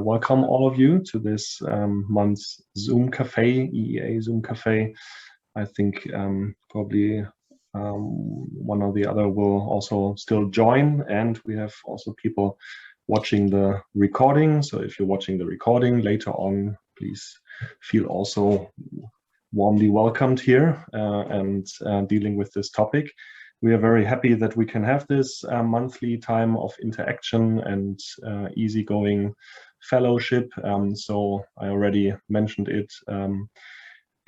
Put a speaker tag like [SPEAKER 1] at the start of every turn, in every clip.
[SPEAKER 1] welcome all of you to this month's Zoom Café, EEA Zoom Café. I think probably one or the other will also still join, and we have also people watching the recording. So if you're watching the recording later on, please feel also warmly welcomed here and dealing with this topic. We are very happy that we can have this monthly time of interaction and easygoing fellowship. So I already mentioned it.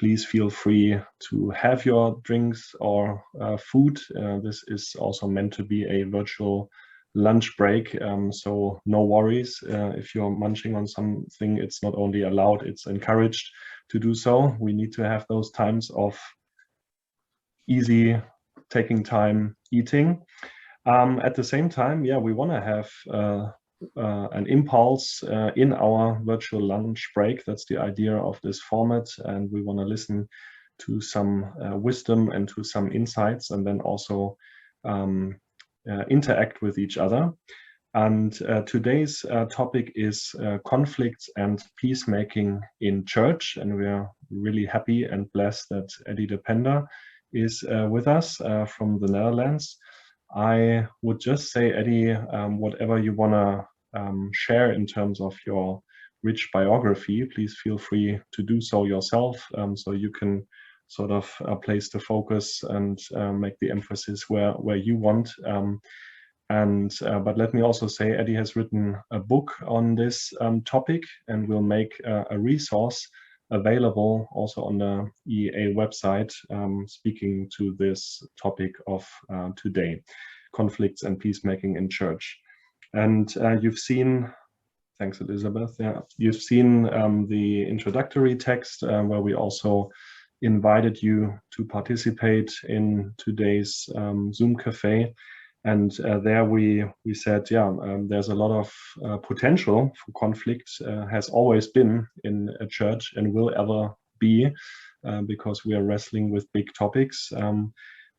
[SPEAKER 1] Please feel free to have your drinks or food. This is also meant to be a virtual lunch break, so no worries. If you're munching on something, it's not only allowed, it's encouraged to do so. We need to have those times of easy taking time eating. At the same time, yeah, we want to have an impulse in our virtual lunch break. That's the idea of this format, and we want to listen to some wisdom and to some insights, and then also interact with each other. And today's topic is conflicts and peacemaking in church, and we are really happy and blessed that Eddy Pender is with us from the Netherlands. I would just say, Eddy, whatever you want to share in terms of your rich biography, please feel free to do so yourself, so you can sort of place the focus and make the emphasis where you want. But let me also say, Eddy has written a book on this topic, and will make a resource available also on the EEA website, speaking to this topic of today, conflicts and peacemaking in church. And you've seen, thanks Elizabeth, yeah, you've seen the introductory text where we also invited you to participate in today's Zoom Café. And there we said, yeah, there's a lot of potential for conflict, has always been in a church and will ever be, because we are wrestling with big topics.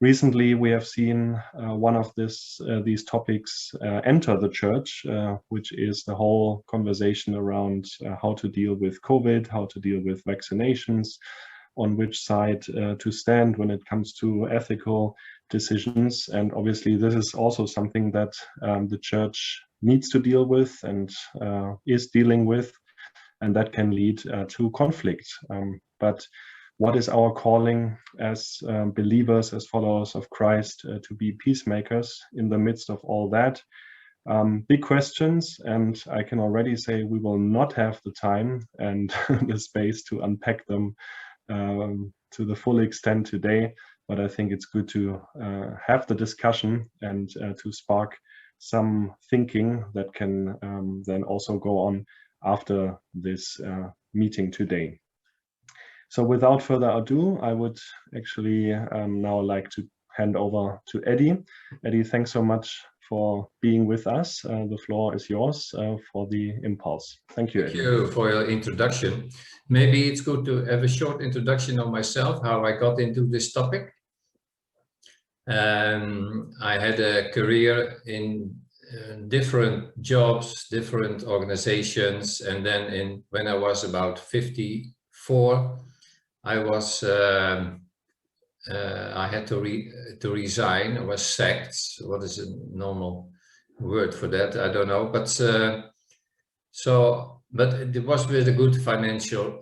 [SPEAKER 1] Recently, we have seen one of these topics enter the church, which is the whole conversation around how to deal with COVID, how to deal with vaccinations, on which side to stand when it comes to ethical decisions. And obviously this is also something that the church needs to deal with and is dealing with, and that can lead to conflict. But what is our calling as believers, as followers of Christ, to be peacemakers in the midst of all that? Big questions, and I can already say we will not have the time and the space to unpack them to the full extent today, but I think it's good to have the discussion and to spark some thinking that can then also go on after this meeting today. So without further ado, I would actually now like to hand over to Eddy. Eddy, thanks so much for being with us. The floor is yours for the impulse. Thank you, Eddy.
[SPEAKER 2] Thank you for your introduction. Maybe it's good to have a short introduction of myself, how I got into this topic. I had a career in different jobs, different organizations, and then when I was about 54, I was I had to resign. I was sacked. What is a normal word for that? I don't know. But but it was with a good financial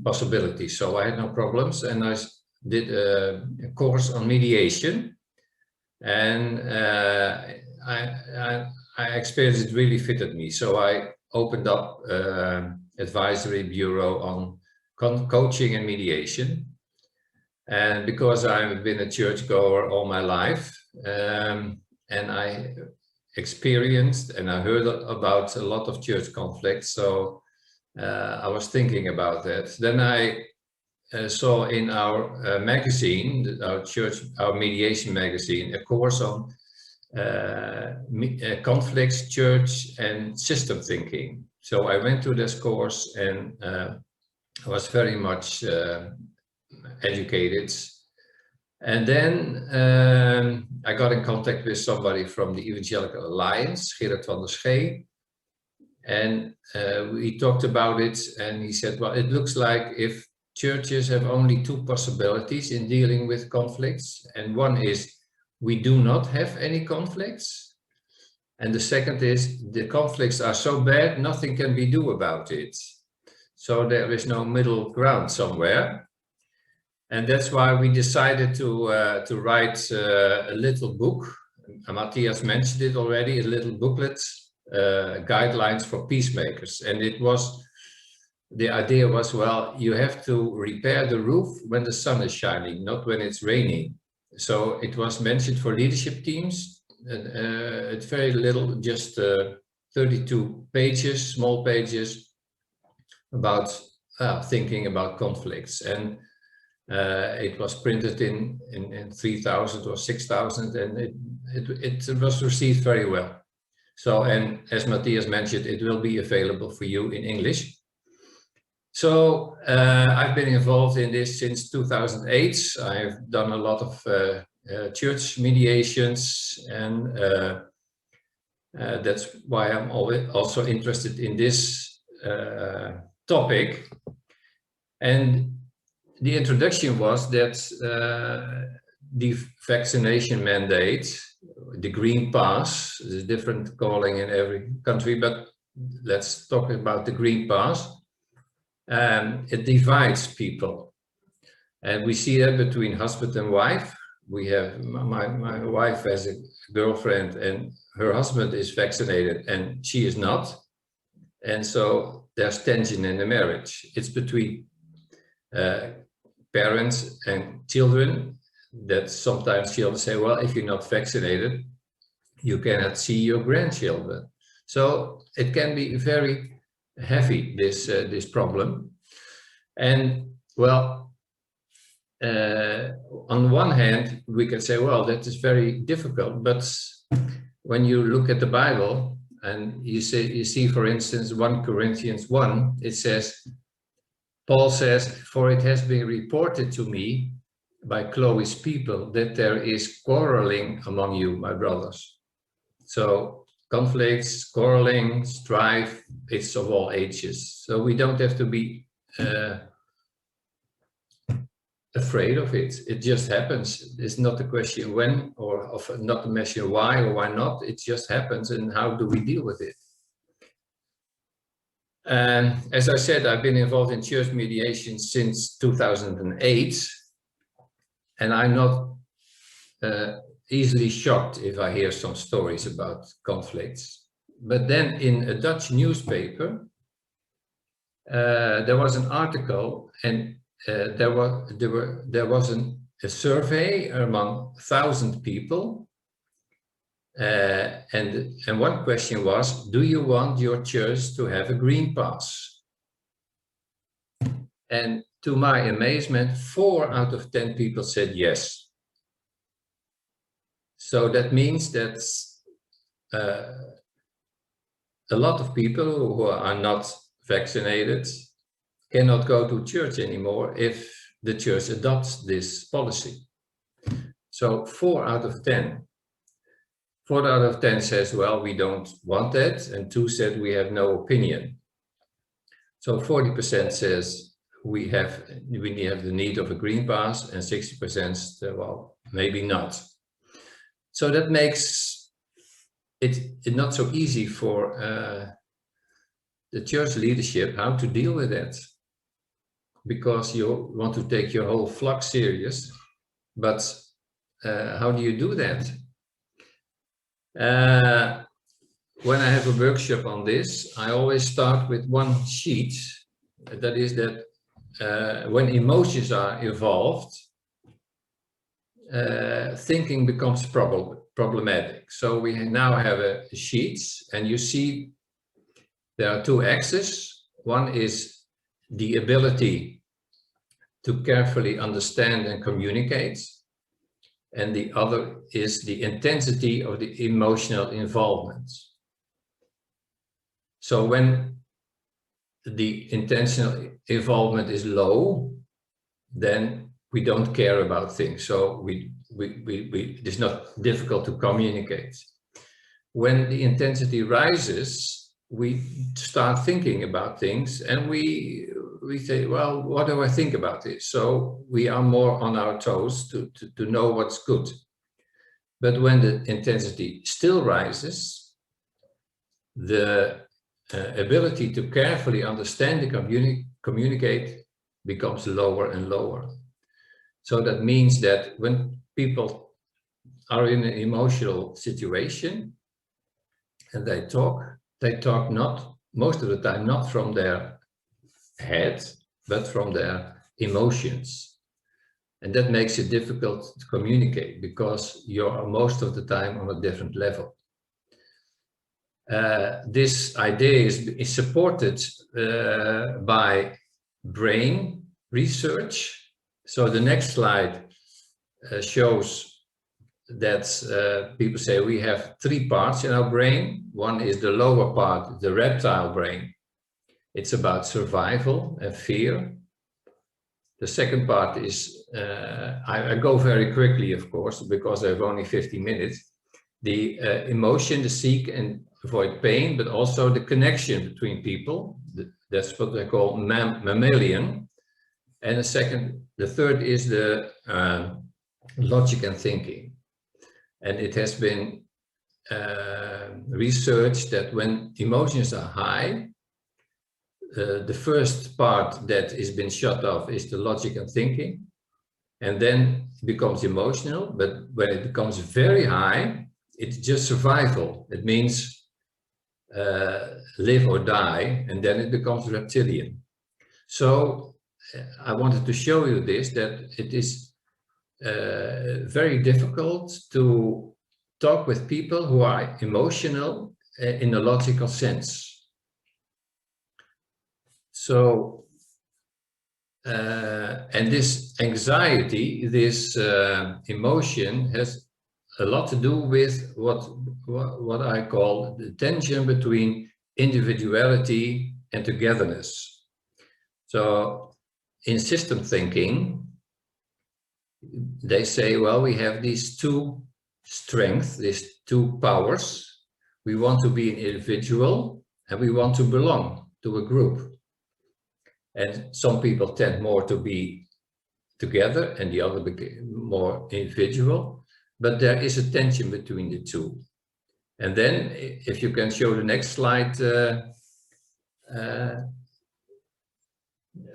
[SPEAKER 2] possibility. So I had no problems, and I did a course on mediation, and I experienced it really fitted me. So I opened up advisory bureau on coaching and mediation. And because I've been a churchgoer all my life, and I experienced and I heard about a lot of church conflicts, so I was thinking about that. Then I saw in our magazine, our mediation magazine, a course on conflicts, church, and system thinking. So I went to this course, and I was very much educated. And then I got in contact with somebody from the Evangelical Alliance, Gerrit van der Schee, And we talked about it, and he said, well, it looks like if churches have only two possibilities in dealing with conflicts, and one is we do not have any conflicts, and the second is the conflicts are so bad nothing can be do about it. So there is no middle ground somewhere, and that's why we decided to write a little book. Matthias mentioned it already, a little booklet, guidelines for peacemakers. And it was, the idea was, well, you have to repair the roof when the sun is shining, not when it's raining. So it was mentioned for leadership teams. It's very little, just 32 pages, small pages, about thinking about conflicts. And it was printed in 3,000 or 6,000, and it was received very well. So, and as Matthias mentioned, it will be available for you in English. So I've been involved in this since 2008. I've done a lot of church mediations, and that's why I'm also interested in this topic. And the introduction was that the vaccination mandate, the Green Pass, there's a different calling in every country, but let's talk about the Green Pass. It divides people, and we see that between husband and wife. We have, my wife has a girlfriend and her husband is vaccinated and she is not, and so there's tension in the marriage. It's between parents and children, that sometimes children say, well, if you're not vaccinated, you cannot see your grandchildren. So it can be very heavy, this problem. And well, on one hand, we can say, well, that is very difficult. But when you look at the Bible and you see, for instance, 1 Corinthians 1, it says, Paul says, for it has been reported to me by Chloe's people that there is quarreling among you, my brothers. So conflicts, quarreling, strife, it's of all ages. So we don't have to be afraid of it. It just happens. It's not a question when, or of not a question why or why not. It just happens, and how do we deal with it? And as I said, I've been involved in church mediation since 2008, and I'm not easily shocked if I hear some stories about conflicts. But then in a Dutch newspaper, there was an article, and there was a survey among 1,000 people, and one question was, do you want your church to have a green pass? And to my amazement, 4 out of 10 people said yes. So that means that a lot of people who are not vaccinated cannot go to church anymore if the church adopts this policy. So 4 out of 10. 4 out of 10 says, well, we don't want that, and 2 said we have no opinion. So 40% says we have the need of a green pass, and 60% said, well, maybe not. So that makes it not so easy for the church leadership how to deal with that, because you want to take your whole flock serious, but how do you do that? When I have a workshop on this, I always start with one sheet. That is that when emotions are involved, thinking becomes problematic. So we now have a sheet, and you see there are 2 axes. One is the ability to carefully understand and communicate, and the other is the intensity of the emotional involvement. So when the intentional involvement is low, then we don't care about things. So it's not difficult to communicate. When the intensity rises, we start thinking about things, and we say, well, what do I think about this? So we are more on our toes to know what's good. But when the intensity still rises, the ability to carefully understand and communicate becomes lower and lower. So that means that when people are in an emotional situation and they talk not, most of the time, not from their head, but from their emotions. And that makes it difficult to communicate because you're most of the time on a different level. This idea is supported by brain research. So the next slide shows that people say we have 3 parts in our brain. One is the lower part, the reptile brain. It's about survival and fear. The second part is, I go very quickly, of course, because I have only 50 minutes. The emotion, the seek and avoid pain, but also the connection between people. That's what they call mammalian. And the third is the logic and thinking. And it has been researched that when emotions are high, the first part that has been shut off is the logic and thinking, and then it becomes emotional. But when it becomes very high, it's just survival. It means live or die, and then it becomes reptilian. So I wanted to show you this, that it is very difficult to talk with people who are emotional in a logical sense. So, and this anxiety, this emotion has a lot to do with what I call the tension between individuality and togetherness. So in system thinking, they say, well, we have these 2 strengths, these 2 powers. We want to be an individual and we want to belong to a group. And some people tend more to be together and the other more individual, but there is a tension between the 2. And then if you can show the next slide,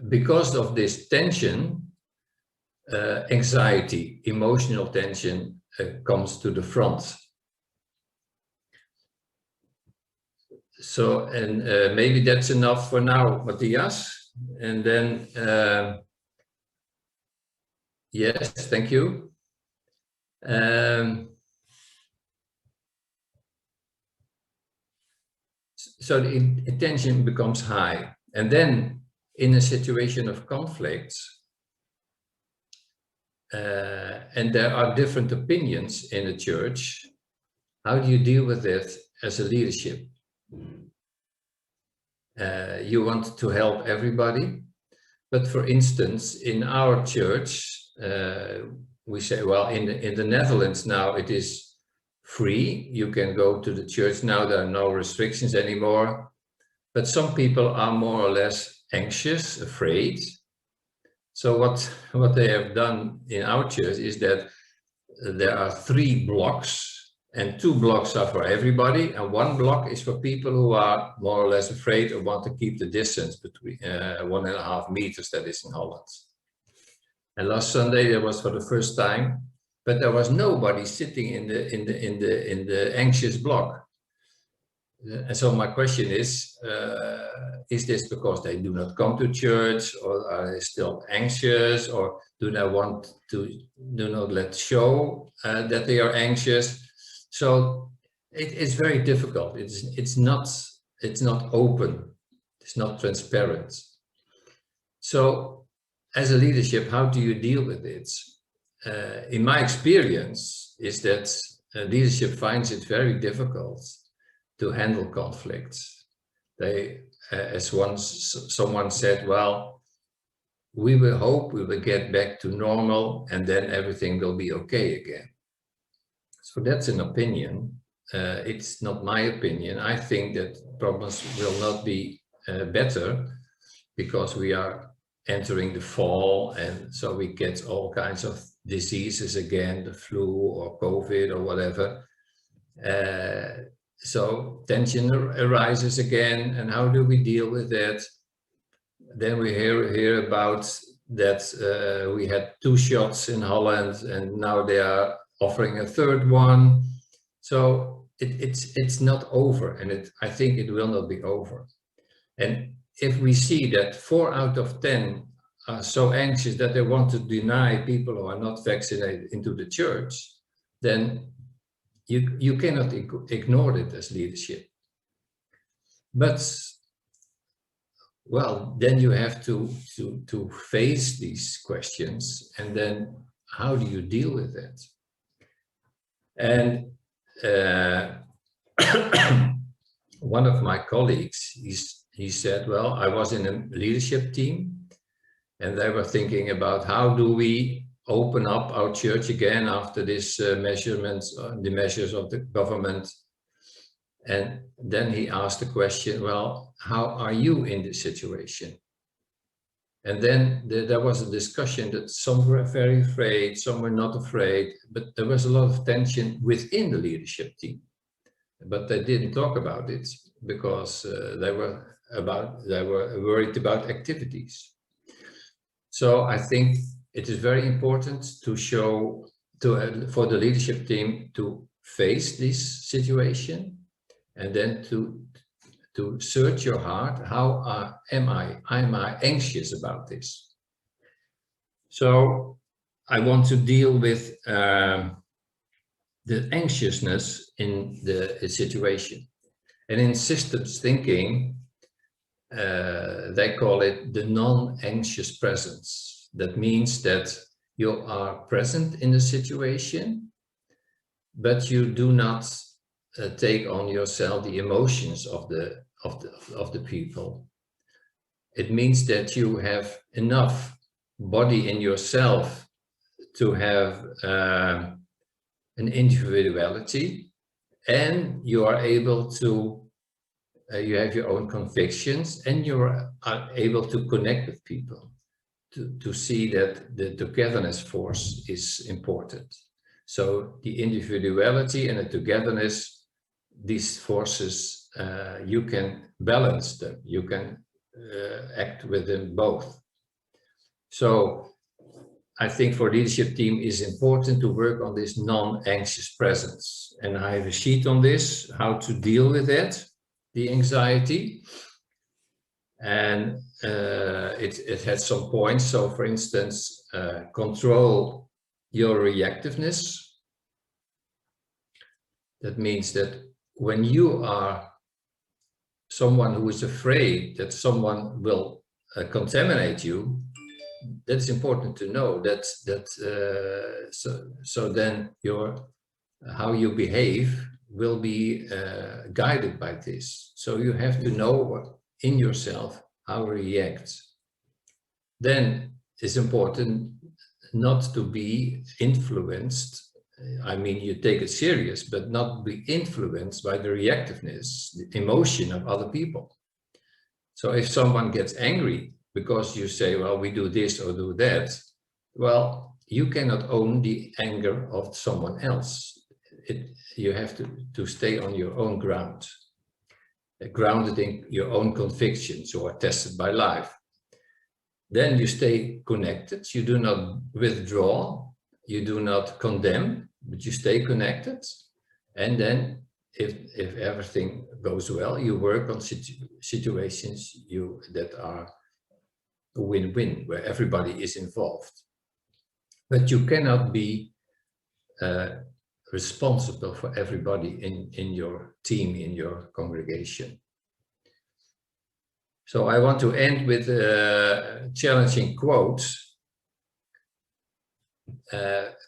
[SPEAKER 2] because of this tension, anxiety, emotional tension comes to the front. So, and maybe that's enough for now, Matthias. And then, yes, thank you. So the attention becomes high. And then in a situation of conflict, and there are different opinions in the church, how do you deal with it as a leadership? You want to help everybody, but for instance, in our church, we say, well, in the Netherlands now it is free. You can go to the church now. There are no restrictions anymore. But some people are more or less anxious, afraid. So what they have done in our church is that there are 3 blocks. And 2 blocks are for everybody, and 1 block is for people who are more or less afraid or want to keep the distance between 1.5 meters. That is in Holland. And last Sunday there was for the first time, but there was nobody sitting in the anxious block. And so my question is this because they do not come to church, or are they still anxious, or do they want to not let show that they are anxious? So it's very difficult. It's not open. It's not transparent. So as a leadership, how do you deal with it? In my experience is that leadership finds it very difficult to handle conflicts. They, as someone said, well, we will hope we will get back to normal and then everything will be okay again. So that's an opinion. it's not my opinion. I think that problems will not be better because we are entering the fall, and so we get all kinds of diseases again, the flu or COVID or whatever. So tension arises again, and how do we deal with that? Then we hear about that we had 2 shots in Holland, and now they are offering a 3rd one. So it's not over, and I think it will not be over. And if we see that 4 out of 10 are so anxious that they want to deny people who are not vaccinated into the church, then you cannot ignore it as leadership. But well, then you have to face these questions, and then how do you deal with it? And one of my colleagues, he said, well, I was in a leadership team, and they were thinking about how do we open up our church again after this the measures of the government. And then he asked the question, well, how are you in this situation? And then there was a discussion that some were very afraid, some were not afraid, but there was a lot of tension within the leadership team. But they didn't talk about it because they were worried about activities. So I think it is very important to show for the leadership team to face this situation, and then to search your heart. How am I anxious about this? So I want to deal with the anxiousness in the situation. And in systems thinking, they call it the non-anxious presence. That means that you are present in the situation, but you do not take on yourself the emotions of the people. It means that you have enough body in yourself to have an individuality, and you are able to you have your own convictions, and you are able to connect with people, to see that the togetherness force is important. So the individuality and the togetherness, these forces, you can balance them, you can act with them both. So I think for leadership team is important to work on this non-anxious presence. And I have a sheet on this, how to deal with it, the anxiety. And it has some points. So for instance, control your reactiveness. That means that when you are someone who is afraid that someone will contaminate you, that's important to know. So then how you behave will be guided by this. So you have to know in yourself how to react. Then it's important not to be influenced. I mean, you take it serious, but not be influenced by the reactiveness, the emotion of other people. So if someone gets angry because you say, well, we do this or do that, well, you cannot own the anger of someone else. You have to stay on your own ground, grounded in your own convictions or tested by life. Then you stay connected. You do not withdraw. You do not condemn, but you stay connected. And then if everything goes well, you work on situations that are a win-win, where everybody is involved. But you cannot be responsible for everybody in your team, in your congregation. So I want to end with a challenging quote,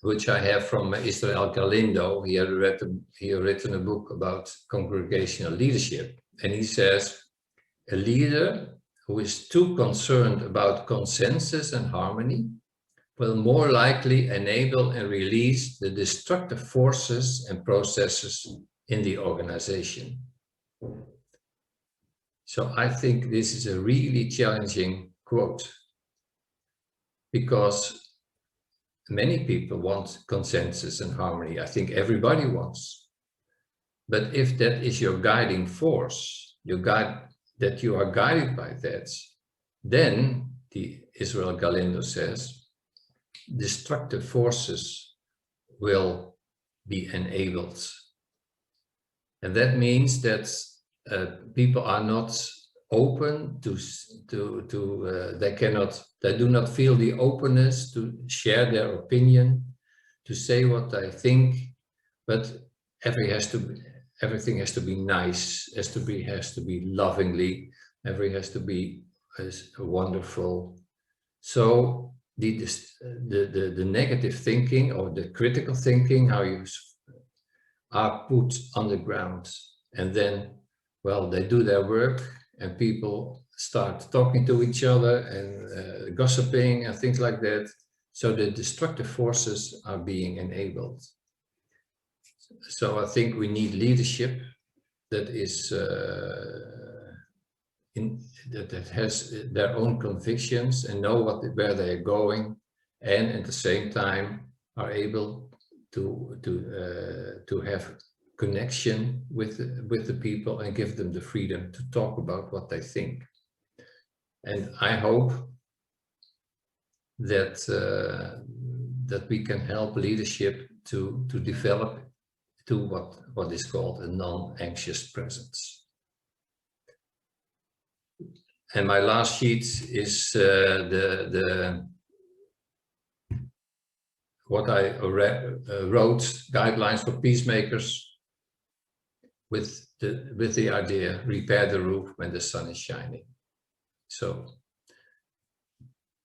[SPEAKER 2] which I have from Israel Galindo. He had written a book about congregational leadership. And he says, a leader who is too concerned about consensus and harmony will more likely enable and release the destructive forces and processes in the organization. So I think this is a really challenging quote, because many people want consensus and harmony. I think everybody wants. But if that is your guiding force, that you are guided by that, then, the Israel Galindo says, destructive forces will be enabled. And that means that people are not open they do not feel the openness to share their opinion, to say what they think, but everything has to be nice, has to be lovingly, everything has to be wonderful. So the negative thinking or the critical thinking, how you are put on the ground, and then, well, they do their work and people start talking to each other and gossiping and things like that. So the destructive forces are being enabled. So I think we need leadership that is that has their own convictions and know where they are going, and at the same time are able to have connection with the people and give them the freedom to talk about what they think. And I hope that that we can help leadership to develop to what is called a non-anxious presence. And my last sheet is what I wrote, guidelines for peacemakers, with the idea, repair the roof when the sun is shining. So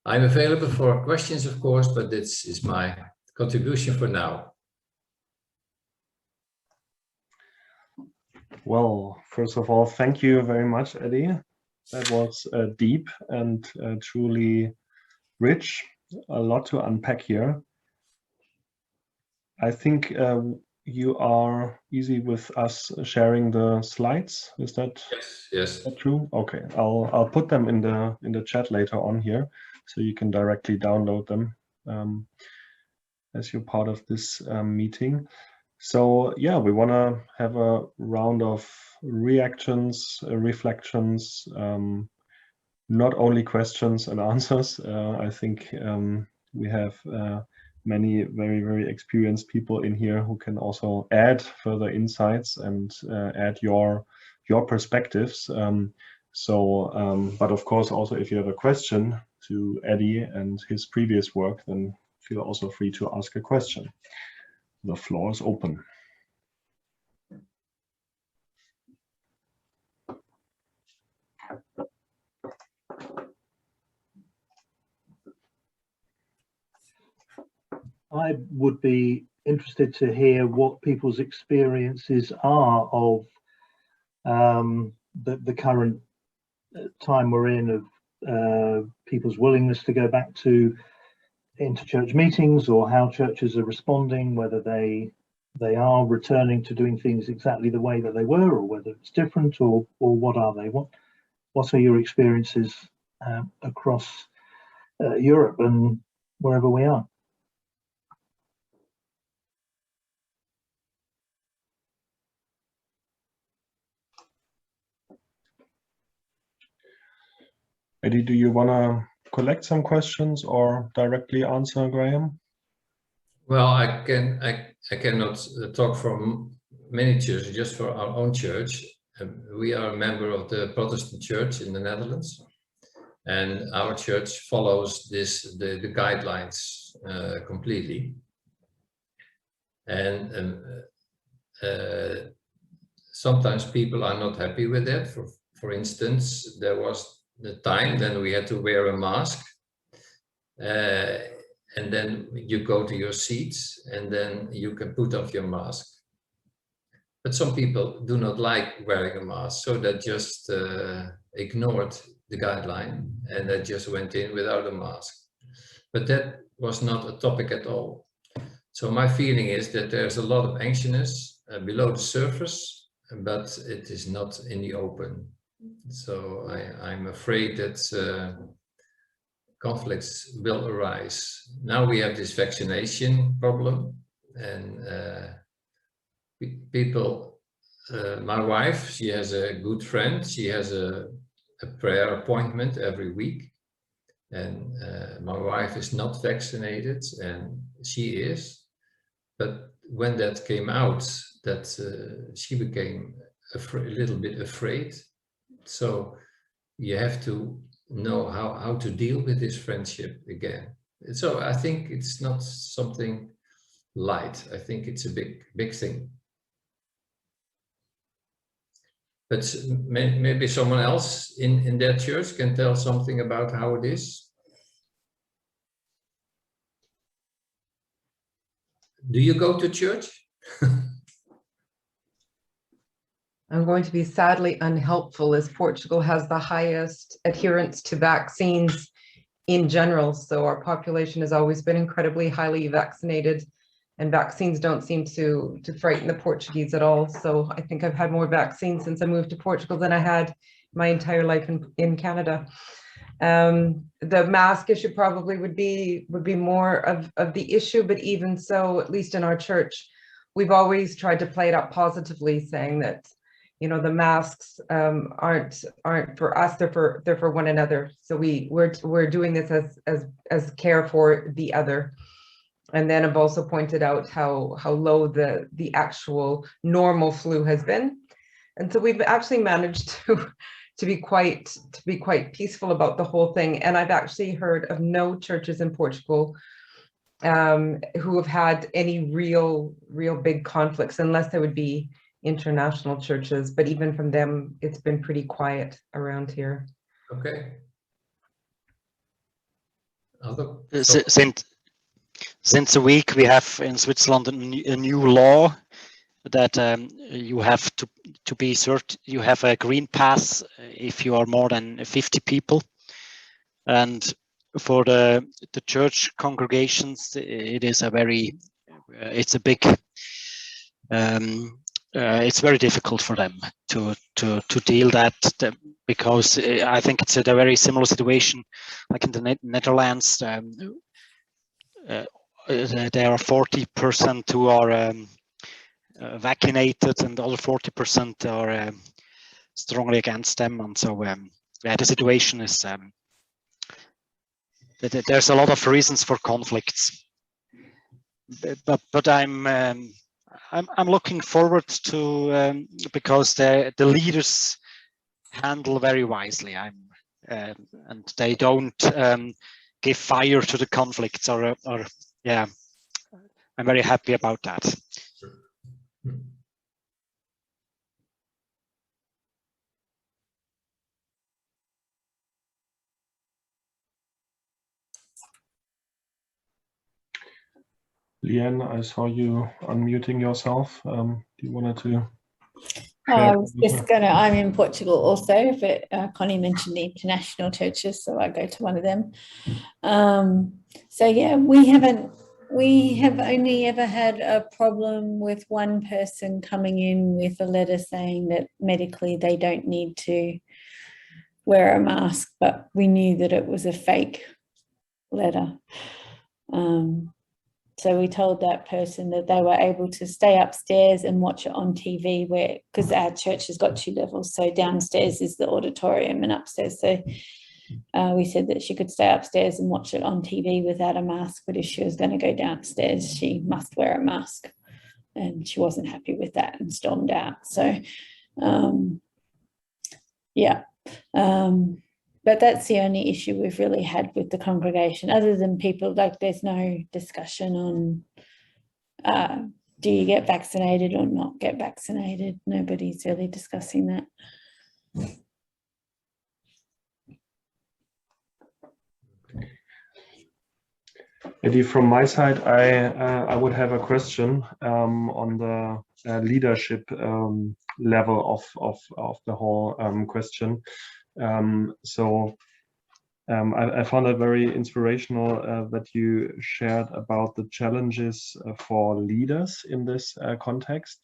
[SPEAKER 2] I'm available for questions, of course, but this is my contribution for now.
[SPEAKER 1] Well, first of all, thank you very much, Eddy. That was deep and truly rich. A lot to unpack here. I think you are easy with us sharing the slides. Is that
[SPEAKER 2] yes
[SPEAKER 1] true? Okay, I'll put them in the chat later on here, so you can directly download them as you're part of this meeting. So yeah, we want to have a round of reactions, reflections, not only questions and answers. I think we have many very, very experienced people in here who can also add further insights and add your perspectives. But of course, also if you have a question to Eddy and his previous work, then feel also free to ask a question. The floor is open.
[SPEAKER 3] I would be interested to hear what people's experiences are of the current time we're in, of people's willingness to go back into church meetings, or how churches are responding, whether they are returning to doing things exactly the way that they were, or whether it's different, or what are they? What are your experiences across Europe and wherever we are?
[SPEAKER 1] Eddy, do you want to collect some questions or directly answer, Graham?
[SPEAKER 2] Well, I cannot talk for many churches, just for our own church. We are a member of the Protestant Church in the Netherlands, and our church follows the guidelines completely. And sometimes people are not happy with that. For instance, there was the time then we had to wear a mask, and then you go to your seats and then you can put off your mask. But some people do not like wearing a mask, so they just ignored the guideline and they just went in without a mask. But that was not a topic at all. So my feeling is that there's a lot of anxiousness below the surface, but it is not in the open. So I'm afraid that conflicts will arise. Now we have this vaccination problem, and people, my wife, she has a good friend, she has a prayer appointment every week, and my wife is not vaccinated and she is, but when that came out, that she became a little bit afraid. So you have to know how to deal with this friendship again. So I think it's not something light. I think it's a big thing. But maybe someone else in that church can tell something about how it is. Do you go to church?
[SPEAKER 4] I'm going to be sadly unhelpful, as Portugal has the highest adherence to vaccines in general. So our population has always been incredibly highly vaccinated, and vaccines don't seem to frighten the Portuguese at all. So I think I've had more vaccines since I moved to Portugal than I had my entire life in Canada. The mask issue probably would be more of the issue, but even so, at least in our church, we've always tried to play it up positively, saying that, you know, the masks aren't for us, they're for one another. So we're doing this as care for the other. And then I've also pointed out how low the actual normal flu has been. And so we've actually managed to be quite peaceful about the whole thing. And I've actually heard of no churches in Portugal who have had any real big conflicts, unless there would be international churches, but even from them, it's been pretty quiet around here.
[SPEAKER 2] Okay.
[SPEAKER 5] Since a week, we have in Switzerland a new law that you have to be certain you have a green pass if you are more than 50 people, and for the church congregations, it is a very it's very difficult for them to deal that, because I think it's a very similar situation like in the Netherlands. There are 40% who are vaccinated, and the other 40% are strongly against them, and so yeah, the situation is there's a lot of reasons for conflicts, but I'm looking forward to because the leaders handle very wisely. And they don't give fire to the conflicts, or yeah, I'm very happy about that.
[SPEAKER 1] Leanne, I saw you unmuting yourself. Do you want to?
[SPEAKER 6] I was just I'm in Portugal also, but Connie mentioned the international churches, so I go to one of them. So yeah, we have only ever had a problem with one person coming in with a letter saying that medically they don't need to wear a mask, but we knew that it was a fake letter. So we told that person that they were able to stay upstairs and watch it on TV, because our church has got 2 levels. So downstairs is the auditorium and upstairs. So we said that she could stay upstairs and watch it on TV without a mask, but if she was going to go downstairs, she must wear a mask. And she wasn't happy with that and stormed out. So yeah. But that's the only issue we've really had with the congregation, other than people, like there's no discussion on do you get vaccinated or not get vaccinated. Nobody's really discussing that.
[SPEAKER 1] Eddy, from my side, I would have a question on the leadership level of the whole question. So I found it very inspirational that you shared about the challenges for leaders in this context.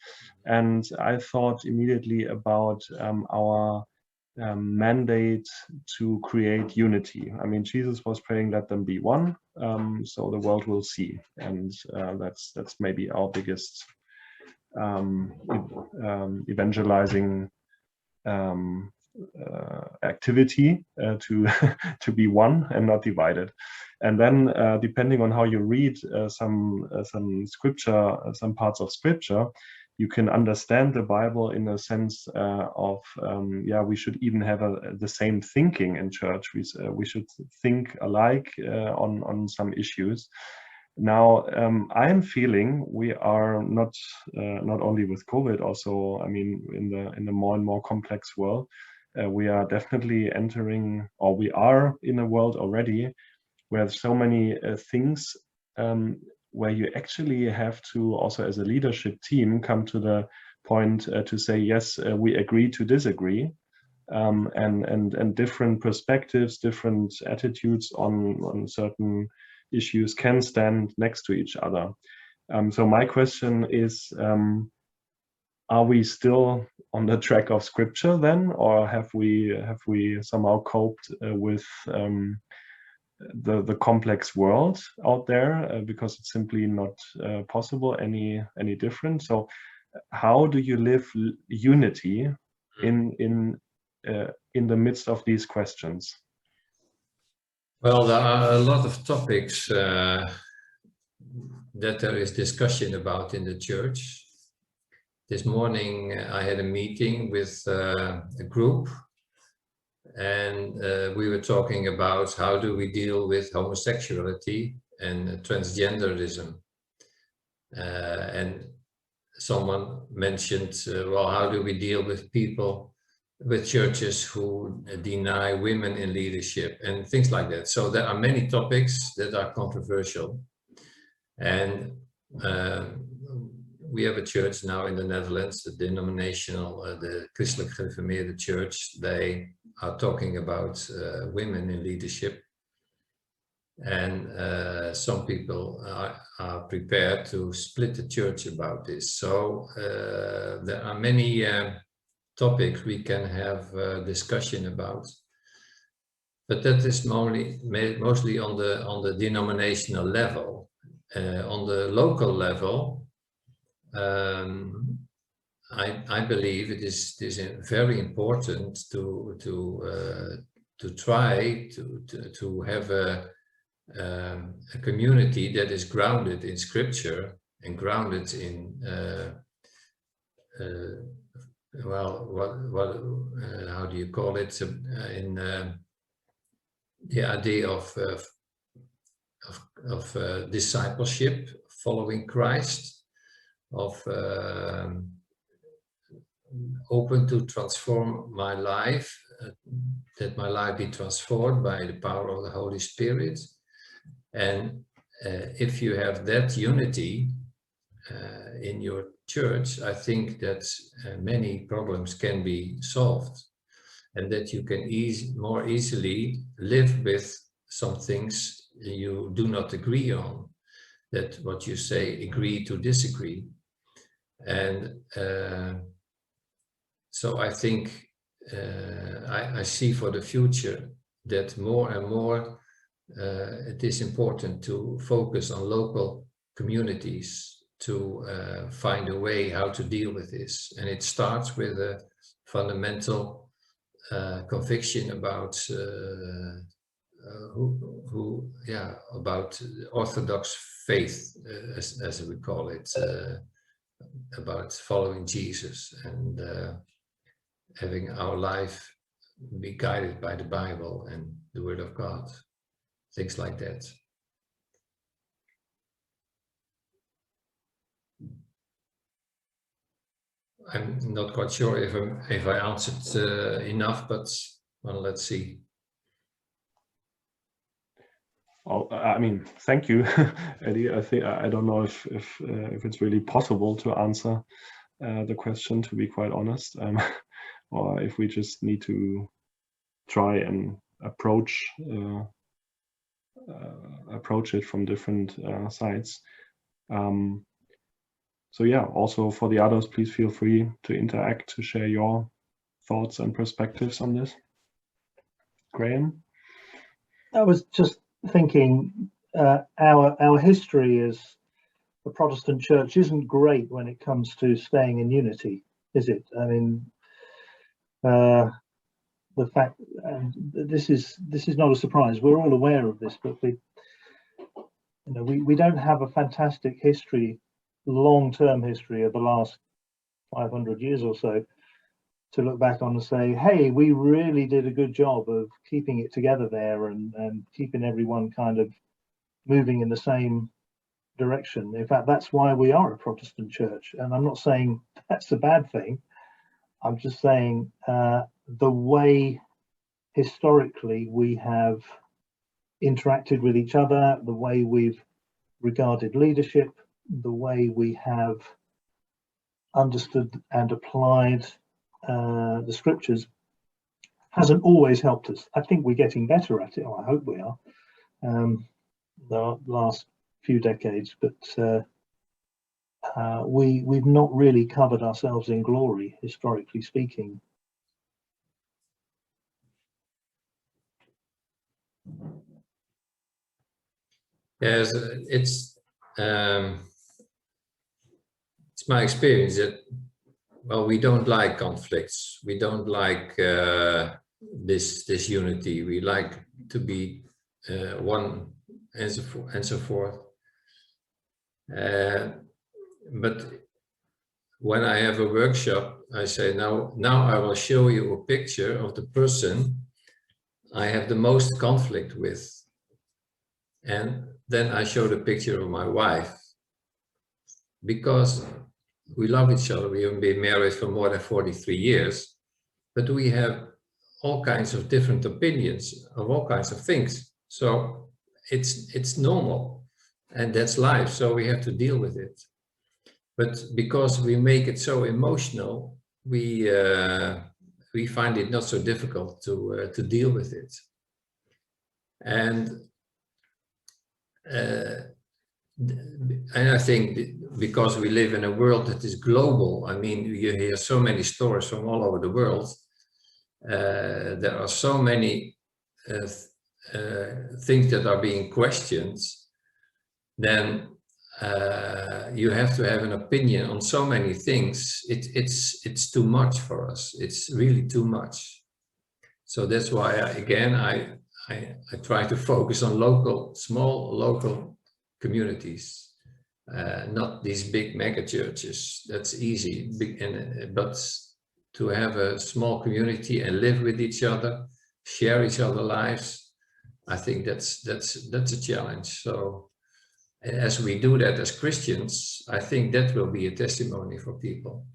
[SPEAKER 1] And I thought immediately about our mandate to create unity. I mean, Jesus was praying, let them be one, so the world will see. And that's maybe our biggest evangelizing activity, to to be one and not divided. And then depending on how you read some scripture, some parts of scripture, you can understand the Bible in a sense of yeah, we should even have the same thinking in church. We should think alike on some issues. Now, I am feeling we are not only with COVID, also, I mean, in the more and more complex world, we are definitely entering, or we are in a world already where so many things where you actually have to also, as a leadership team, come to the point to say, yes, we agree to disagree, and different perspectives, different attitudes on certain issues can stand next to each other. So my question is, are we still on the track of scripture then, or have we somehow coped with the complex world out there, because it's simply not possible any different? So how do you live unity in the midst of these questions?
[SPEAKER 2] Well, there are a lot of topics that there is discussion about in the church. This morning I had a meeting with a group, and we were talking about how do we deal with homosexuality and transgenderism. And someone mentioned, well, how do we deal with people, with churches who deny women in leadership and things like that. So there are many topics that are controversial. And we have a church now in the Netherlands, the denominational, the Christelijk Gereformeerde Church. They are talking about women in leadership. And some people are prepared to split the church about this. So there are many topics we can have discussion about, but that is mostly on the denominational level. On the local level, I believe it is very important to try to have a community that is grounded in scripture and grounded in well, how do you call it, in the idea of discipleship, following Christ, of open to transform my life, that my life be transformed by the power of the Holy Spirit. And if you have that unity in your church, I think that many problems can be solved, and that you can more easily live with some things you do not agree on, that what you say, agree to disagree. And so I think I see for the future that more and more it is important to focus on local communities to find a way how to deal with this. And it starts with a fundamental conviction about about Orthodox faith, as we call it, about following Jesus and having our life be guided by the Bible and the Word of God, things like that. I'm not quite sure if I answered enough, but well, let's see.
[SPEAKER 1] Oh, I mean, thank you, Eddy. I don't know if it's really possible to answer the question, to be quite honest, or if we just need to try and approach it from different sides. So yeah, also for the others, please feel free to interact, to share your thoughts and perspectives on this. Graham?
[SPEAKER 3] I was just thinking, our history as the Protestant Church isn't great when it comes to staying in unity, is it? I mean, the fact, and this is not a surprise. We're all aware of this, but we don't have a fantastic history, long-term history of the last 500 years or so to look back on and say, hey, we really did a good job of keeping it together there and keeping everyone kind of moving in the same direction. In fact, that's why we are a Protestant church. And I'm not saying that's a bad thing. I'm just saying the way historically we have interacted with each other, the way we've regarded leadership, the way we have understood and applied the scriptures hasn't always helped us. I think we're getting better at it, or I hope we are, the last few decades, but we've not really covered ourselves in glory, historically speaking.
[SPEAKER 2] Yes, it's my experience that, well, we don't like conflicts. We don't like this unity. We like to be one and so forth. But when I have a workshop, I say, now I will show you a picture of the person I have the most conflict with. And then I show the picture of my wife, because we love each other. We have been married for more than 43 years, but we have all kinds of different opinions of all kinds of things. So it's normal, and that's life. So we have to deal with it. But because we make it so emotional, we find it not so difficult to deal with it. And I think because we live in a world that is global, I mean, you hear so many stories from all over the world. There are so many things that are being questioned. Then you have to have an opinion on so many things. It's too much for us. It's really too much. So that's why I try to focus on small local communities, not these big mega churches. That's easy, but to have a small community and live with each other, share each other's lives, I think that's a challenge. So as we do that as Christians, I think that will be a testimony for people,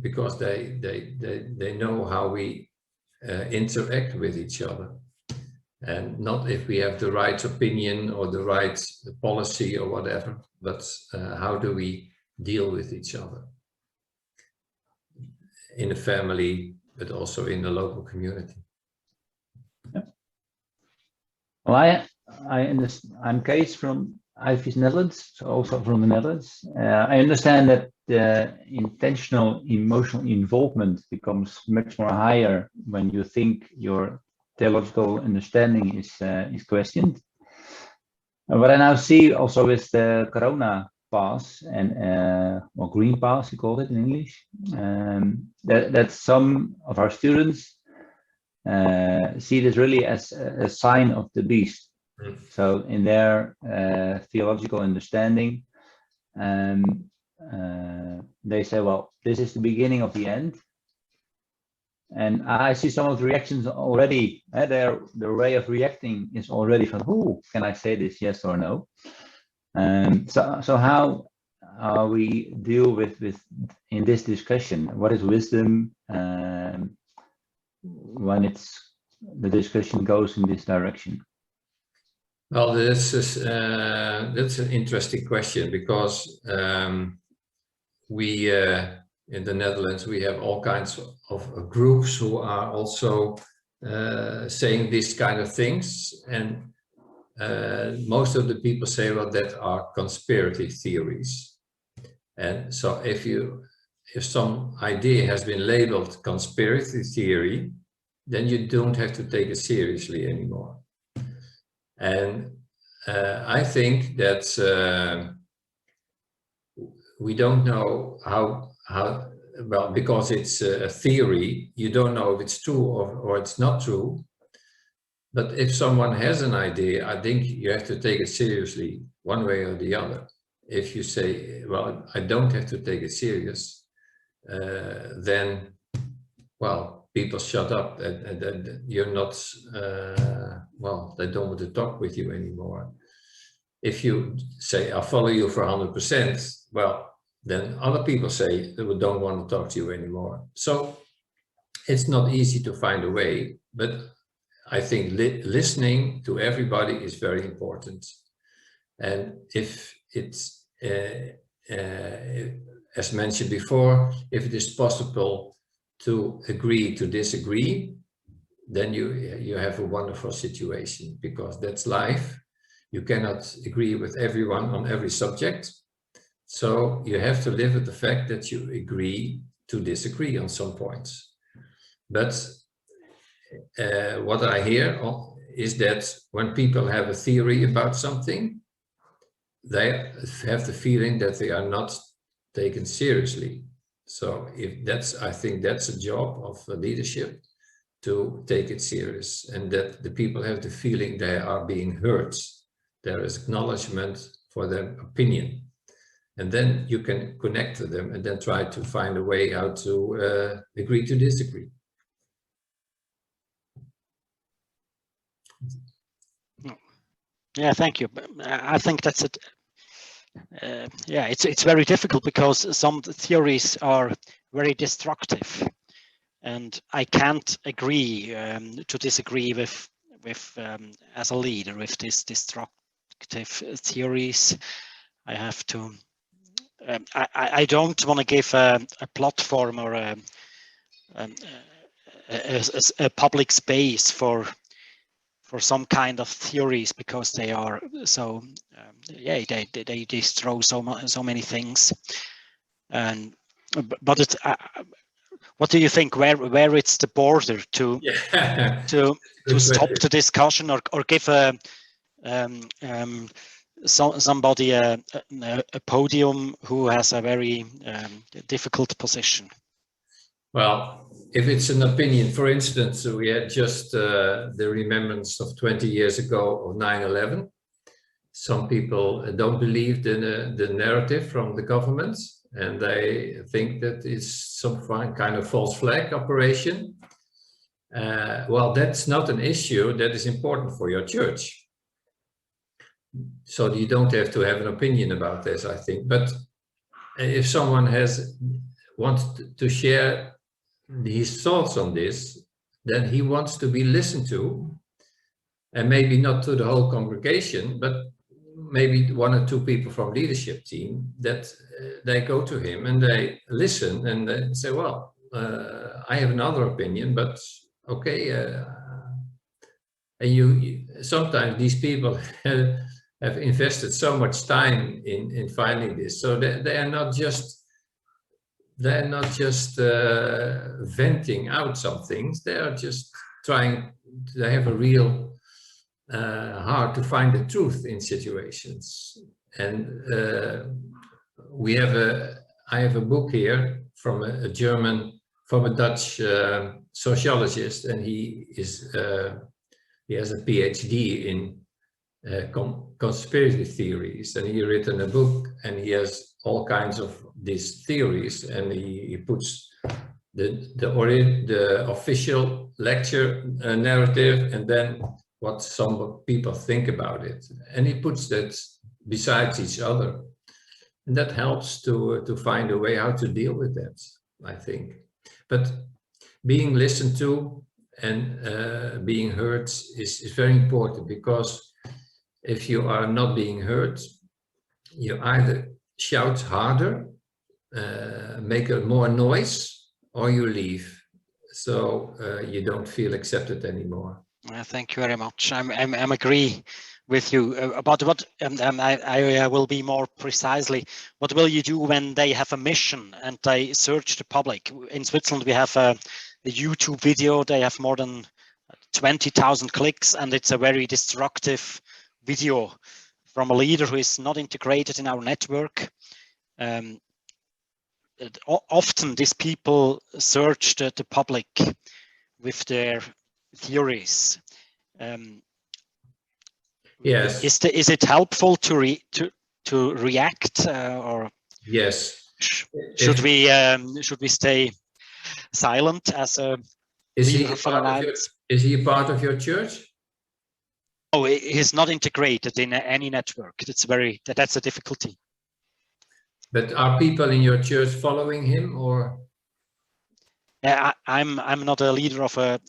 [SPEAKER 2] because they know how we interact with each other, and not if we have the right opinion or the right policy or whatever, but how do we deal with each other in the family, but also in the local community.
[SPEAKER 7] Yeah. Well, I'm Kees from IV's Netherlands, so also from the Netherlands. I understand that the intentional emotional involvement becomes much more higher when you think your theological understanding is questioned. What I now see also with the Corona pass and or green pass, we call it in English, that some of our students see this really as a sign of the beast. So in their theological understanding, they say, well, this is the beginning of the end. And I see some of the reactions already. Their way of reacting is already from, "Oh, can I say this, yes or no?" So how we deal with in this discussion? What is wisdom when the discussion goes in this direction?
[SPEAKER 2] Well, that's an interesting question, because we in the Netherlands, we have all kinds of groups who are also saying these kind of things, and most of the people say, well, that are conspiracy theories. And so if some idea has been labeled conspiracy theory, then you don't have to take it seriously anymore. And I think that we don't know how well, because it's a theory, you don't know if it's true or it's not true. But if someone has an idea, I think you have to take it seriously one way or the other. If you say, well, I don't have to take it serious, then, well, people shut up and you're not, well, they don't want to talk with you anymore. If you say, I'll follow you for 100%, well, then other people say they don't want to talk to you anymore. So it's not easy to find a way, but I think listening to everybody is very important. And if it's, as mentioned before, if it is possible to agree to disagree, then you have a wonderful situation, because that's life. You cannot agree with everyone on every subject. So you have to live with the fact that you agree to disagree on some points. But what I hear is that when people have a theory about something, they have the feeling that they are not taken seriously. So I think that's a job of leadership, to take it serious, and that the people have the feeling they are being heard. There is acknowledgement for their opinion. And then you can connect to them and then try to find a way how to agree to disagree.
[SPEAKER 5] Yeah, thank you. I think that's it. Yeah, it's very difficult, because some theories are very destructive, and I can't agree to disagree with as a leader with these destructive theories. I have to. I don't want to give a platform or a public space for some kind of theories, because they are so yeah, they destroy so many things. And but it's what do you think, where it's the border to stop the discussion, or give somebody a podium who has a very difficult position?
[SPEAKER 2] Well, if it's an opinion, for instance, we had just the remembrance of 20 years ago of 9/11. Some people don't believe the narrative from the government, and they think that it's some kind of false flag operation. Well, that's not an issue that is important for your church. So you don't have to have an opinion about this, I think. But if someone wants to share his thoughts on this, then he wants to be listened to, and maybe not to the whole congregation, but maybe one or two people from leadership team, that they go to him and they listen and they say, well, I have another opinion, but okay. And sometimes these people have invested so much time in finding this, so they are not just venting out some things. They are just trying. They have a real heart to find the truth in situations. And I have a book here from a Dutch sociologist, and he has a PhD in conspiracy theories, and he written a book, and he has all kinds of these theories, and he puts the official lecture narrative, and then what some people think about it, and he puts that besides each other, and that helps to find a way how to deal with that, I think. But being listened to and being heard is very important, because if you are not being heard, you either shout harder, make more noise, or you leave. so you don't feel accepted anymore.
[SPEAKER 5] Thank you very much. I'm agree with you about what I will be more precisely. What will you do when they have a mission and they search the public? In Switzerland, we have a YouTube video. They have more than 20,000 clicks, and it's a very destructive video from a leader who is not integrated in our network. Often these people search the public with their theories.
[SPEAKER 2] Yes.
[SPEAKER 5] Is it helpful to react, or
[SPEAKER 2] yes?
[SPEAKER 5] Should we stay silent as a leader of an alliance?
[SPEAKER 2] Is he a part of your church?
[SPEAKER 5] Oh, he's not integrated in any network. That's a difficulty.
[SPEAKER 2] But are people in your church following him, or?
[SPEAKER 5] I'm not a leader of a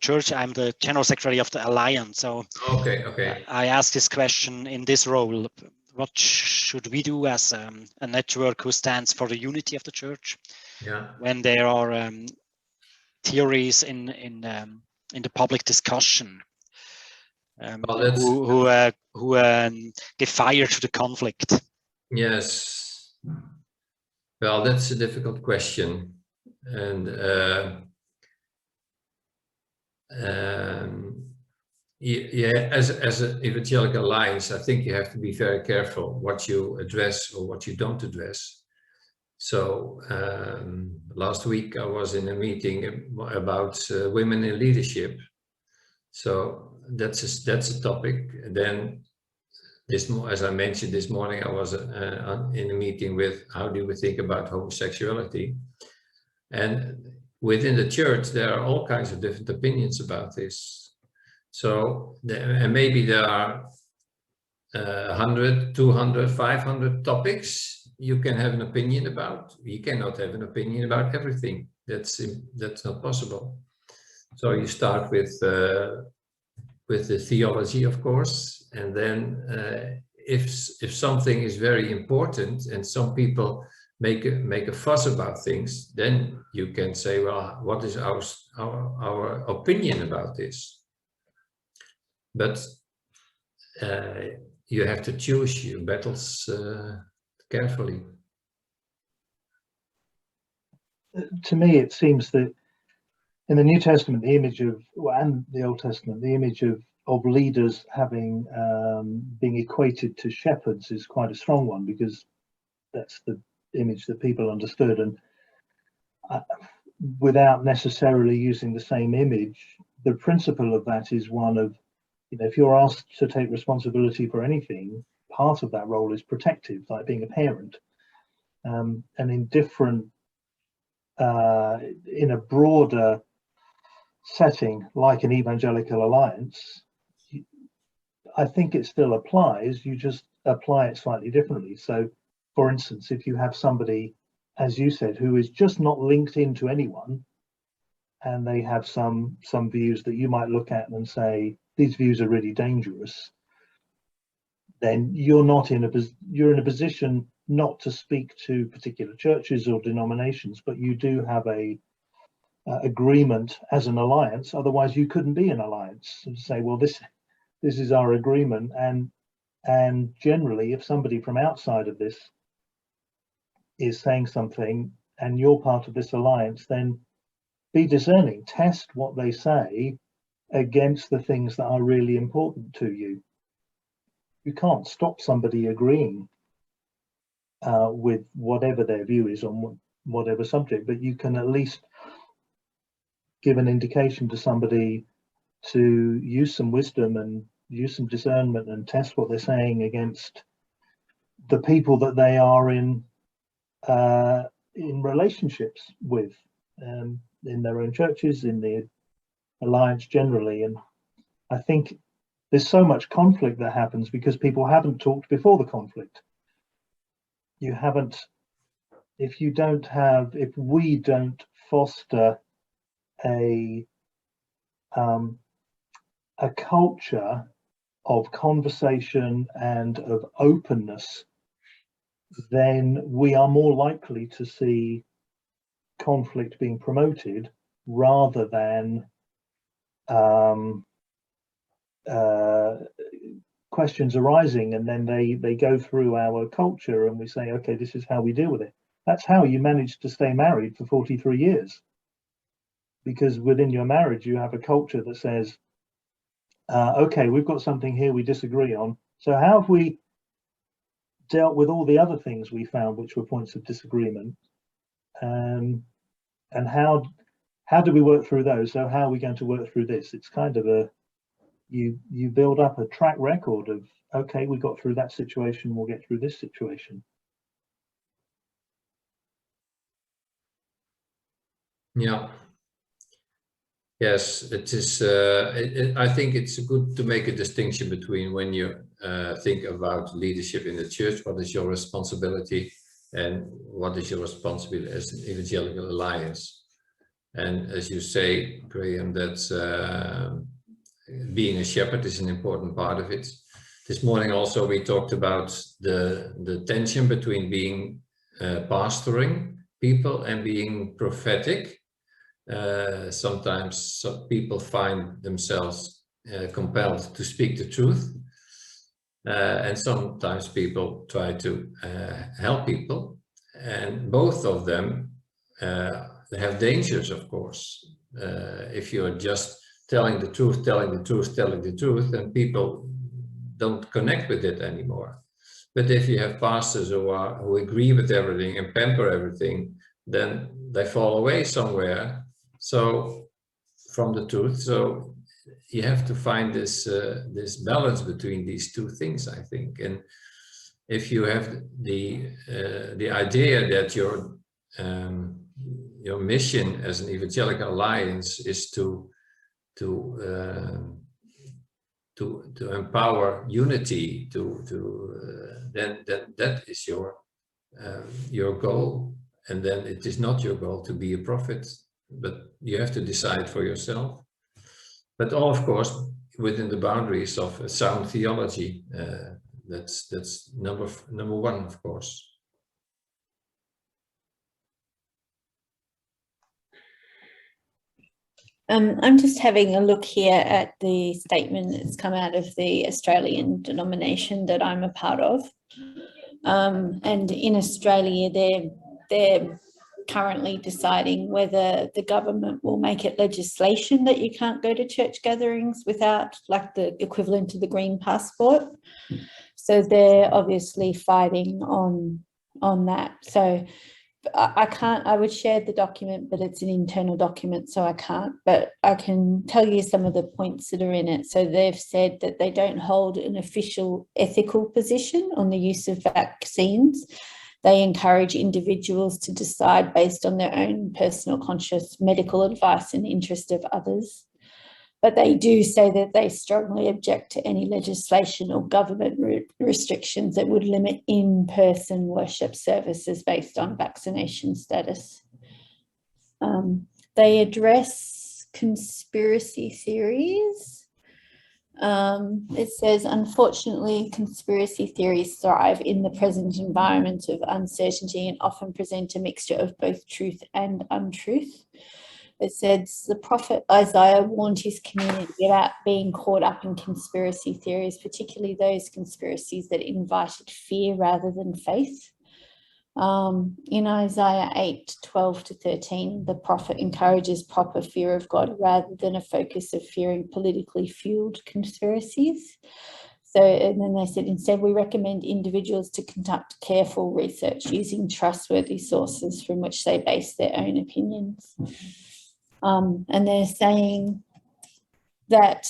[SPEAKER 5] church. I'm the general secretary of the alliance. So
[SPEAKER 2] okay.
[SPEAKER 5] I asked this question in this role. What should we do as a network who stands for the unity of the church?
[SPEAKER 2] Yeah.
[SPEAKER 5] When there are theories in the public discussion, who give fire to the conflict.
[SPEAKER 2] Yes. Well, that's a difficult question. And yeah, as an evangelical alliance, I think you have to be very careful what you address or what you don't address. So last week I was in a meeting about women in leadership. So that's a topic. And then as I mentioned this morning, I was in a meeting with how do we think about homosexuality. And within the church, there are all kinds of different opinions about this. So, and maybe there are 100, 200, 500 topics you can have an opinion about. You cannot have an opinion about everything. That's not possible. So you start with the theology, of course, and then if something is very important and some people make a fuss about things, then you can say, well, what is our opinion about this? But you have to choose your battles carefully.
[SPEAKER 3] To me, it seems that in the New Testament, the image of, and the Old Testament, the image of leaders having being equated to shepherds is quite a strong one, because that's the image that people understood. And without necessarily using the same image, the principle of that is one of, if you're asked to take responsibility for anything, part of that role is protective, like being a parent. And in different, in a broader setting, like an evangelical alliance, I think it still applies, you just apply it slightly differently. So, for instance, if you have somebody, as you said, who is just not linked into anyone, and they have some views that you might look at and say, these views are really dangerous, then you're in a position not to speak to particular churches or denominations, but you do have a agreement as an alliance. Otherwise, you couldn't be an alliance and say, well, this is our agreement. And generally, if somebody from outside of this is saying something and you're part of this alliance, then be discerning, test what they say against the things that are really important to you. You can't stop somebody agreeing with whatever their view is on whatever subject, but you can at least give an indication to somebody to use some wisdom and use some discernment and test what they're saying against the people that they are in relationships with, in their own churches, in the alliance generally. And I think there's so much conflict that happens because people haven't talked before the conflict. You haven't, if we don't foster a culture of conversation and of openness, then we are more likely to see conflict being promoted rather than questions arising, and then they go through our culture and we say, okay, this is how we deal with it. That's how you manage to stay married for 43 years. Because within your marriage, you have a culture that says, okay, we've got something here we disagree on. So how have we dealt with all the other things we found which were points of disagreement? And how do we work through those? So how are we going to work through this? It's kind of a, you build up a track record of, okay, we got through that situation, we'll get through this situation.
[SPEAKER 2] Yeah. Yes, it is. I think it's good to make a distinction between when you think about leadership in the church, what is your responsibility, and what is your responsibility as an Evangelical Alliance. And as you say, Graham, that being a shepherd is an important part of it. This morning also we talked about the tension between being pastoring people and being prophetic. Sometimes some people find themselves compelled to speak the truth, and sometimes people try to help people, and both of them have dangers, of course. If you're just telling the truth, then people don't connect with it anymore. But if you have pastors who agree with everything and pamper everything, then they fall away somewhere. So from the truth, so you have to find this this balance between these two things, I think. And if you have the idea that your mission as an Evangelical Alliance is to empower unity, then that is your goal, and then it is not your goal to be a prophet. But you have to decide for yourself. But all, of course, within the boundaries of a sound theology. That's number one, of course.
[SPEAKER 6] I'm just having a look here at the statement that's come out of the Australian denomination that I'm a part of. And in Australia, they're currently deciding whether the government will make it legislation that you can't go to church gatherings without, like, the equivalent to the green passport. So they're obviously fighting on that. So I would share the document, but it's an internal document, so I can't. But I can tell you some of the points that are in it. So they've said that they don't hold an official ethical position on the use of vaccines. They encourage individuals to decide based on their own personal conscious medical advice in the interest of others. But they do say that they strongly object to any legislation or government restrictions that would limit in-person worship services based on vaccination status. They address conspiracy theories. It says, unfortunately, conspiracy theories thrive in the present environment of uncertainty and often present a mixture of both truth and untruth. It says the prophet Isaiah warned his community about being caught up in conspiracy theories, particularly those conspiracies that invited fear rather than faith. In Isaiah 8:12-13, the prophet encourages proper fear of God rather than a focus of fearing politically fueled conspiracies. So, and then they said, instead, we recommend individuals to conduct careful research using trustworthy sources from which they base their own opinions. And they're saying that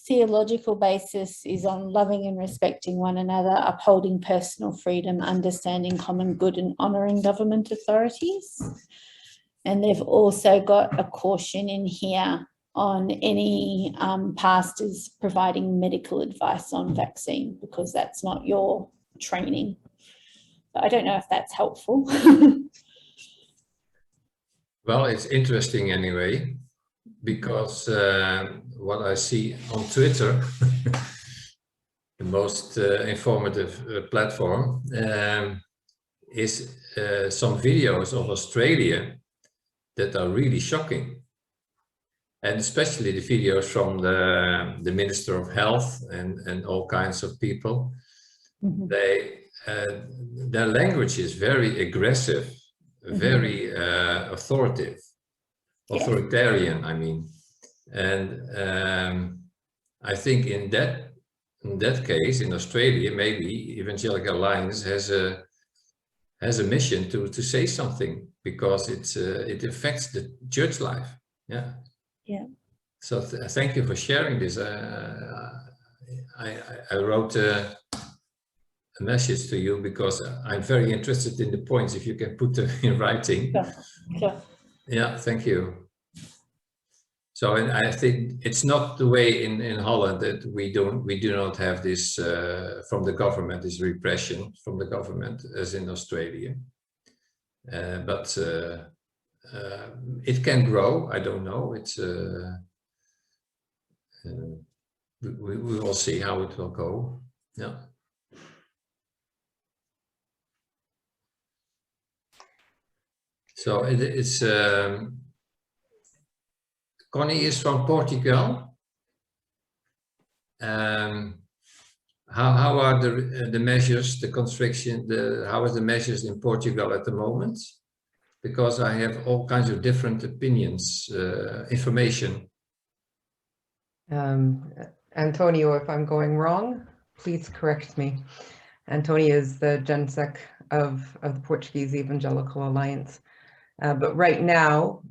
[SPEAKER 6] theological basis is on loving and respecting one another, upholding personal freedom, understanding common good, and honouring government authorities. And they've also got a caution in here on any pastors providing medical advice on vaccine, because that's not your training. But I don't know if that's helpful.
[SPEAKER 2] Well, it's interesting anyway, because what I see on Twitter, the most informative platform, is some videos of Australia that are really shocking. And especially the videos from the Minister of Health and all kinds of people.
[SPEAKER 6] Mhm.
[SPEAKER 2] Their language is very aggressive, very authoritarian, I mean. And I think in that case, in Australia, maybe Evangelical Alliance has a mission to say something, because it affects the church life. Yeah.
[SPEAKER 6] Yeah.
[SPEAKER 2] So thank you for sharing this. I wrote a message to you because I'm very interested in the points, if you can put them in writing.
[SPEAKER 6] Sure.
[SPEAKER 2] Yeah, thank you. So, and I think it's not the way in Holland that we do not have this from the government, this repression from the government as in Australia. But it can grow. I don't know. It's we will see how it will go. Yeah. So it's Connie is from Portugal. How are the measures, the constriction, how is the measures in Portugal at the moment? Because I have all kinds of different opinions, information.
[SPEAKER 4] Antonio, if I'm going wrong, please correct me. Antonio is the GenSec of the Portuguese Evangelical Alliance. But right now,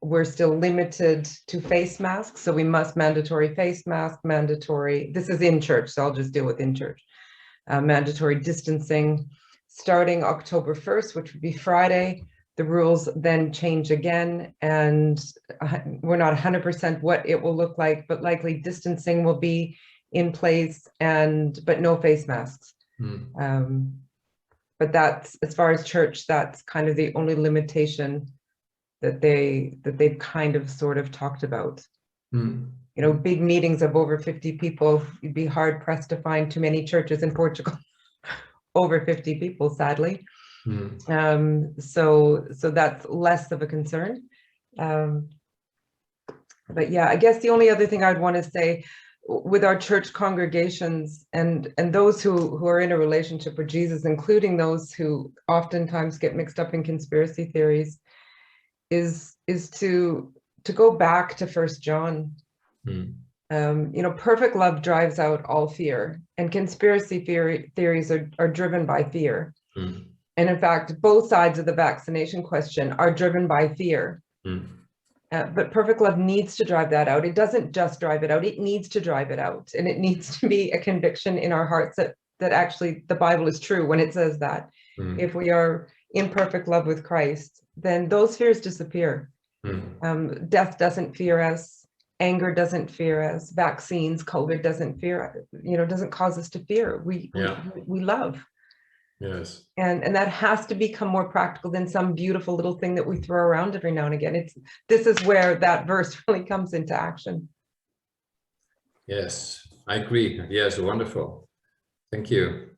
[SPEAKER 4] we're still limited to face masks. So we must mandatory face mask, mandatory, this is in church, so I'll just deal with in church. Mandatory distancing starting October 1st, which would be Friday. The rules then change again, and we're not 100% what it will look like, but likely distancing will be in place, but no face masks. But that's, as far as church, that's kind of the only limitation that they've kind of sort of talked about. You know, big meetings of over 50 people, you'd be hard pressed to find too many churches in Portugal over 50 people, sadly. So that's less of a concern. But yeah, I guess the only other thing I'd want to say with our church congregations and those who are in a relationship with Jesus, including those who oftentimes get mixed up in conspiracy theories, is to go back to 1 John. You know, perfect love drives out all fear, and conspiracy theories are driven by fear. And in fact, both sides of the vaccination question are driven by fear. But perfect love needs to drive that out. It doesn't just drive it out, it needs to drive it out. And it needs to be a conviction in our hearts that actually the Bible is true when it says that. If we are in perfect love with Christ, then those fears disappear. Death doesn't fear us, anger doesn't fear us, vaccines, COVID doesn't fear, doesn't cause us to fear. We love.
[SPEAKER 2] Yes.
[SPEAKER 4] And that has to become more practical than some beautiful little thing that we throw around every now and again. This is where that verse really comes into action.
[SPEAKER 2] Yes, I agree. Yes, wonderful. Thank you.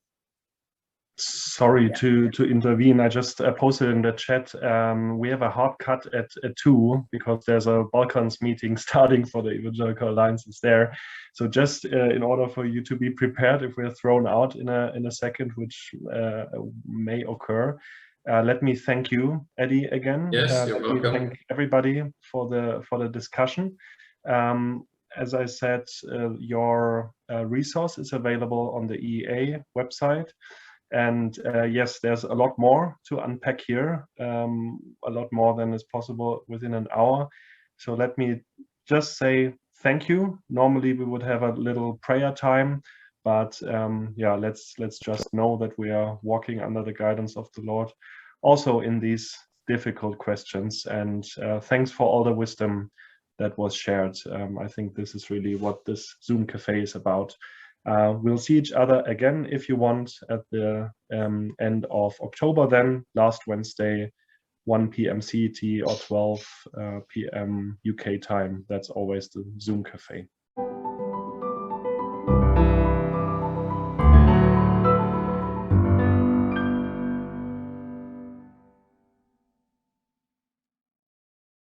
[SPEAKER 1] Sorry to intervene. I just posted in the chat. We have a hard cut at 2 because there's a Balkans meeting starting for the Evangelical Alliances there. So just in order for you to be prepared if we're thrown out in a second, which may occur. Let me thank you, Eddy, again.
[SPEAKER 2] Yes, you're welcome.
[SPEAKER 1] Let me thank everybody for the discussion. As I said, your resource is available on the EEA website. And yes, there's a lot more to unpack here, a lot more than is possible within an hour. So let me just say thank you. Normally we would have a little prayer time, but yeah, let's just know that we are walking under the guidance of the Lord, also in these difficult questions. And thanks for all the wisdom that was shared. I think this is really what this Zoom Café is about. We'll see each other again, if you want, at the end of October then, last Wednesday, 1 p.m. CET or 12 p.m. UK time. That's always the Zoom Café.